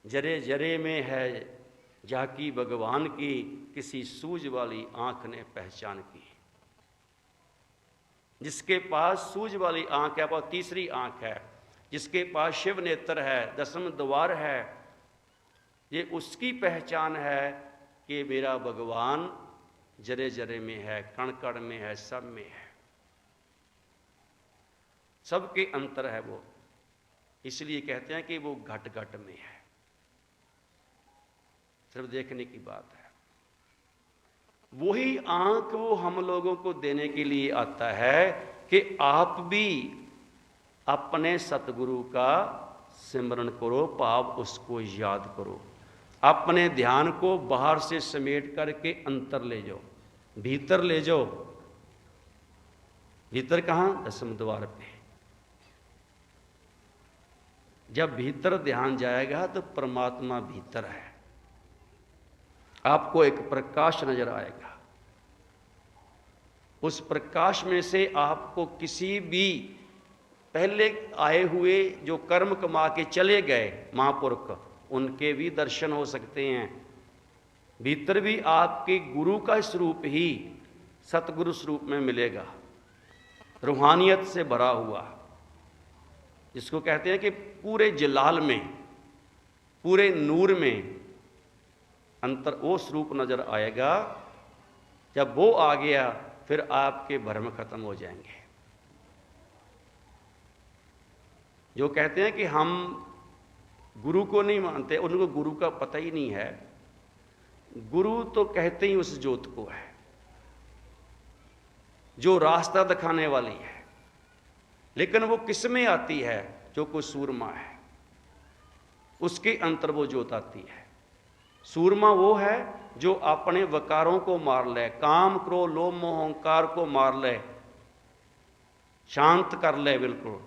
जरे जरे में है झांकी भगवान की, किसी सूझ वाली आंख ने पहचान की। जिसके पास सूझ वाली आंख है, वो तीसरी आंख है, जिसके पास शिव नेत्र है, दसम द्वार है, ये उसकी पहचान है कि मेरा भगवान जरे जरे में है, कण कण में है, सब में है, सबके अंतर है वो। इसलिए कहते हैं कि वो घट घट में है। सिर्फ देखने की बात है। वही आंख वो हम लोगों को देने के लिए आता है कि आप भी अपने सतगुरु का सिमरन करो, पाप उसको याद करो, अपने ध्यान को बाहर से समेट करके अंतर ले जाओ, भीतर ले जाओ। भीतर कहां? दसम द्वार पे। जब भीतर ध्यान जाएगा तो परमात्मा भीतर है, आपको एक प्रकाश नजर आएगा। उस प्रकाश में से आपको किसी भी पहले आए हुए जो कर्म कमा के चले गए महापुरुष, उनके भी दर्शन हो सकते हैं। भीतर भी आपके गुरु का स्वरूप ही सतगुरु स्वरूप में मिलेगा, रूहानियत से भरा हुआ, जिसको कहते हैं कि पूरे जलाल में, पूरे नूर में अंतर वो स्वरूप नजर आएगा। जब वो आ गया फिर आपके भ्रम खत्म हो जाएंगे। जो कहते हैं कि हम गुरु को नहीं मानते, उनको गुरु का पता ही नहीं है। गुरु तो कहते ही उस ज्योत को है जो रास्ता दिखाने वाली है, लेकिन वो किस में आती है? जो कोई सूरमा है उसके अंतर वो ज्योत आती है। सूरमा वो है जो अपने वकारों को मार ले, काम क्रोध लोभ मोह अहंकार को मार ले, शांत कर ले बिल्कुल,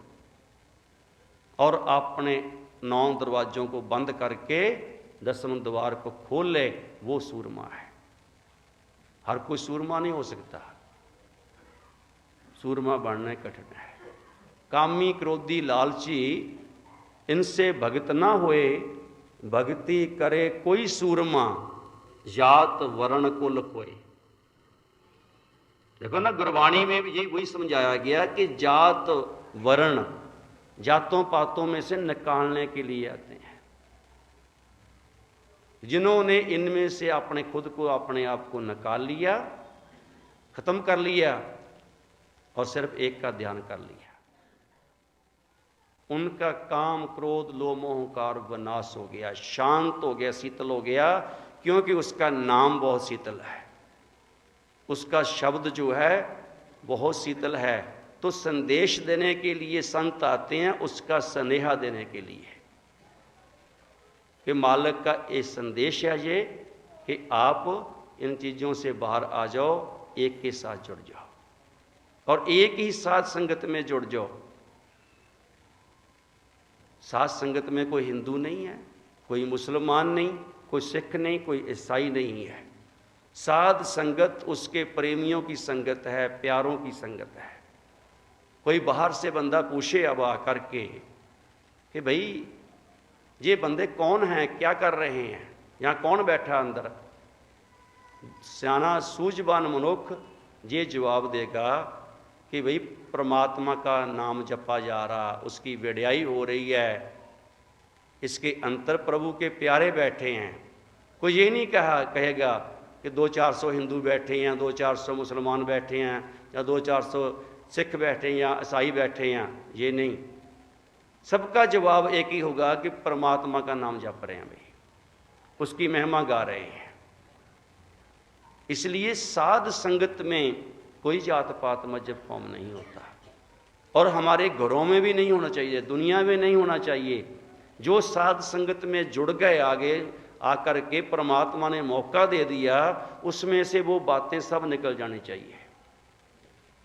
और अपने 9 दरवाजों को बंद करके 10वें द्वार को खोल ले, वो सूरमा है। हर कोई सूरमा नहीं हो सकता, सूरमा बनना कठिन है। कामी क्रोधी लालची इनसे भगत ना होए, भक्ति करे कोई सूरमा, जात वर्ण कुल कोई। देखो ना, गुरबाणी में भी यही वही समझाया गया कि जात वर्ण, जातों पातों में से निकालने के लिए आते हैं। जिन्होंने इनमें से अपने खुद को, अपने आप को निकाल लिया, खत्म कर लिया और सिर्फ एक का ध्यान कर लिया, उनका काम क्रोध लोभ मोह अहंकार विनाश हो गया, शांत हो गया, शीतल हो गया, क्योंकि उसका नाम बहुत शीतल है, उसका शब्द जो है बहुत शीतल है। तो संदेश देने के लिए संत आते हैं, उसका स्नेहा देने के लिए कि मालिक का ये संदेश है ये कि आप इन चीज़ों से बाहर आ जाओ, एक के साथ जुड़ जाओ और एक ही साथ संगत में जुड़ जाओ। साथ संगत में कोई हिंदू नहीं है, कोई मुसलमान नहीं, कोई सिख नहीं, कोई ईसाई नहीं है। साध संगत उसके प्रेमियों की संगत है, प्यारों की संगत है। कोई बाहर से बंदा पूछे अब आकर के कि भाई ये बंदे कौन हैं, क्या कर रहे हैं, यहाँ कौन बैठा अंदर, सियाना सूझवान मनुख ये जवाब देगा कि भाई परमात्मा का नाम जपा जा रहा, उसकी वडियाई हो रही है, इसके अंतर प्रभु के प्यारे बैठे हैं। कोई ये नहीं कहेगा कि 200-400 हिंदू बैठे हैं, 200-400 मुसलमान बैठे हैं, या 200-400 सिख बैठे हैं, या ईसाई बैठे हैं, ये नहीं। सबका जवाब एक ही होगा कि परमात्मा का नाम जप रहे हैं भाई, उसकी महिमा गा रहे हैं। इसलिए साध संगत में कोई जात पात मजहब कौम नहीं होता, और हमारे घरों में भी नहीं होना चाहिए, दुनिया में नहीं होना चाहिए। जो साध संगत में जुड़ गए, आगे आकर के परमात्मा ने मौका दे दिया, उसमें से वो बातें सब निकल जानी चाहिए।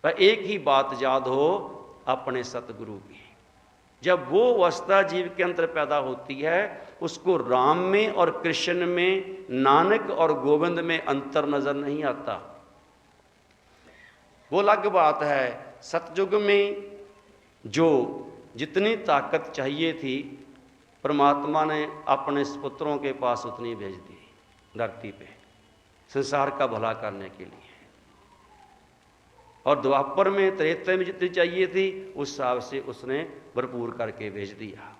पर एक ही बात याद हो, अपने सतगुरु की। जब वो अवस्था जीव के अंदर पैदा होती है, उसको राम में और कृष्ण में, नानक और गोविंद में अंतर नजर नहीं आता। वो अलग बात है। सतयुग में जो जितनी ताकत चाहिए थी परमात्मा ने अपने पुत्रों के पास उतनी भेज दी धरती पे संसार का भला करने के लिए। और द्वापर में त्रेता में जितनी चाहिए थी उस हिसाब से उसने भरपूर करके भेज दिया।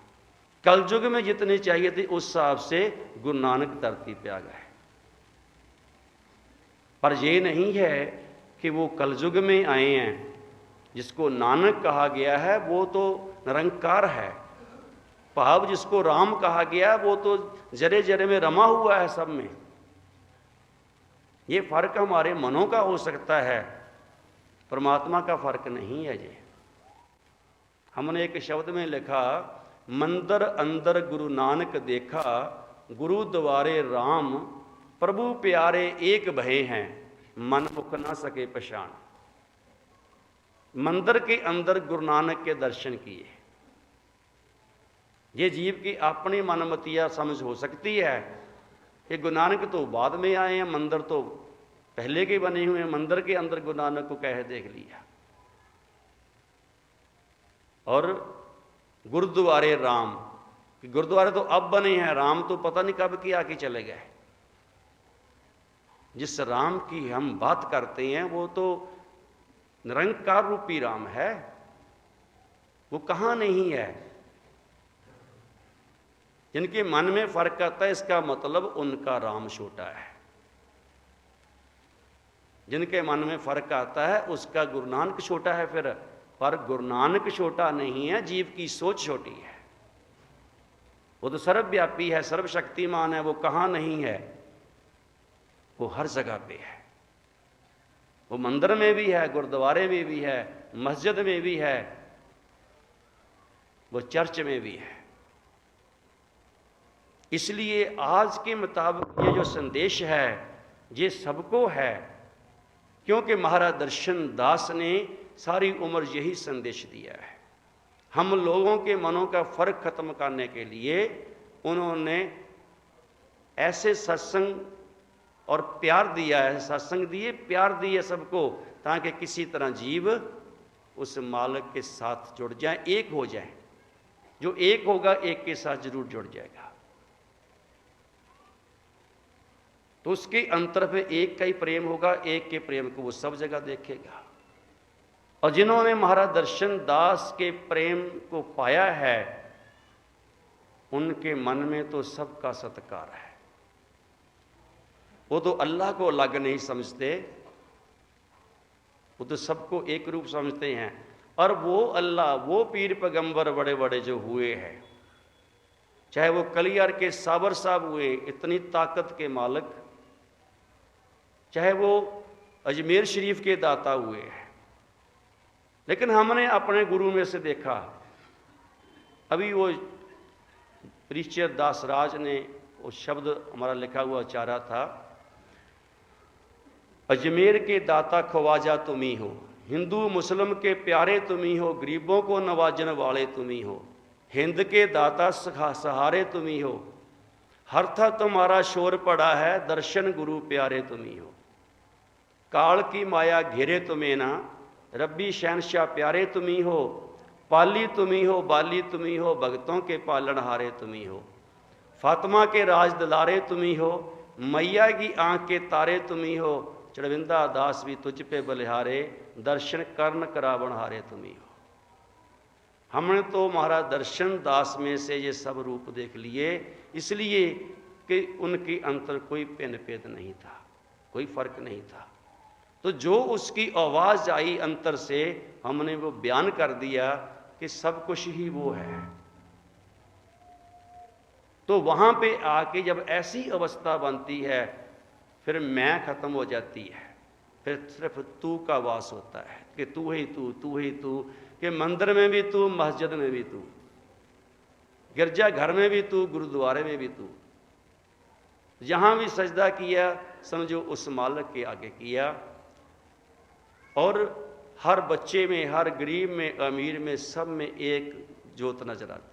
कलयुग में जितनी चाहिए थी उस हिसाब से गुरु नानक धरती पे आ गए। पर ये नहीं है कि वो कलयुग में आए हैं। जिसको नानक कहा गया है वो तो निरंकार है। भाव जिसको राम कहा गया वो तो जरे जरे में रमा हुआ है सब में। ये फर्क हमारे मनों का हो सकता है, परमात्मा का फर्क नहीं है। ये हमने एक शब्द में लिखा, मंदिर अंदर गुरु नानक देखा, गुरु द्वारे राम, प्रभु प्यारे एक भये हैं, मन मुख ना सके पहचान। मंदिर के अंदर गुरु नानक के दर्शन किए। ये जीव की अपनी मनमतिया समझ हो सकती है कि गुरु नानक तो बाद में आए हैं, मंदिर तो पहले के बने हुए हैं, मंदिर के अंदर गुरु नानक को कह देख लिया। और गुरुद्वारे राम, गुरुद्वारे तो अब बने हैं, राम तो पता नहीं कब की आके चले गए। जिस राम की हम बात करते हैं वो तो निरंकार रूपी राम है, वो कहां नहीं है। जिनके मन में फर्क आता है इसका मतलब उनका राम छोटा है। जिनके मन में फर्क आता है उसका गुरु नानक छोटा है। फिर पर गुरु नानक छोटा नहीं है, जीव की सोच छोटी है। वो तो सर्वव्यापी है, सर्वशक्तिमान है, वो कहां नहीं है, वो हर जगह पे है। वो मंदिर में भी है, गुरुद्वारे में भी है, मस्जिद में भी है, वो चर्च में भी है। इसलिए आज के मुताबिक ये जो संदेश है ये सबको है, क्योंकि महाराज दर्शन दास ने सारी उम्र यही संदेश दिया है। हम लोगों के मनों का फर्क खत्म करने के लिए उन्होंने ऐसे सत्संग और प्यार दिया है, सत्संग दिए, प्यार दिए सबको, ताकि किसी तरह जीव उस मालिक के साथ जुड़ जाए, एक हो जाए। जो एक होगा एक के साथ जरूर जुड़ जाएगा। तो उसके अंतर पे एक का ही प्रेम होगा, एक के प्रेम को वो सब जगह देखेगा। और जिन्होंने महाराज दर्शन दास के प्रेम को पाया है उनके मन में तो सबका सत्कार है। वो तो अल्लाह को अलग नहीं समझते, वो तो सबको एक रूप समझते हैं। और वो अल्लाह, वो पीर पैगंबर बड़े बड़े जो हुए हैं, चाहे वो कलियार के साबर साहब हुए इतनी ताकत के मालिक, चाहे वो अजमेर शरीफ के दाता हुए हैं, लेकिन हमने अपने गुरु में से देखा। अभी वो ऋषिचर दास राज ने वो शब्द हमारा लिखा हुआ चारा था, अजमेर के दाता ख्वाजा तुम ही हो, हिंदू मुस्लिम के प्यारे तुम ही हो, गरीबों को नवाजन वाले तुम ही हो, हिंद के दाता सहारे तुम ही हो, हर था तुम्हारा शोर पड़ा है, दर्शन गुरु प्यारे तुम ही हो, काल की माया घेरे तुम्हें ना, रब्बी शहनशाह प्यारे तुम ही हो, पाली तुम ही हो, बाली तुम ही हो, भक्तों के पालनहारे तुम ही हो, फातिमा के राज दुलारे तुम ही हो, मैया की आंख के तारे तुम ही हो, चढ़विंदा दास भी तुझ पे बलिहारे, दर्शन कर्ण करावण हारे तुम ही हो। हमने तो महाराज दर्शन दास में से ये सब रूप देख लिए, इसलिए कि उनके अंतर कोई पिन भेद नहीं था, कोई फर्क नहीं था। तो जो उसकी आवाज आई अंतर से, हमने वो बयान कर दिया कि सब कुछ ही वो है। तो वहां पे आके जब ऐसी अवस्था बनती है फिर मैं खत्म हो जाती है, फिर सिर्फ तू का वास होता है कि तू ही तू, तू ही तू, कि मंदिर में भी तू, मस्जिद में भी तू, गिरजा घर में भी तू, गुरुद्वारे में भी तू, जहां भी सजदा किया समझो उस मालिक के आगे किया। और हर बच्चे में, हर गरीब में, अमीर में, सब में एक जोत नजर आती।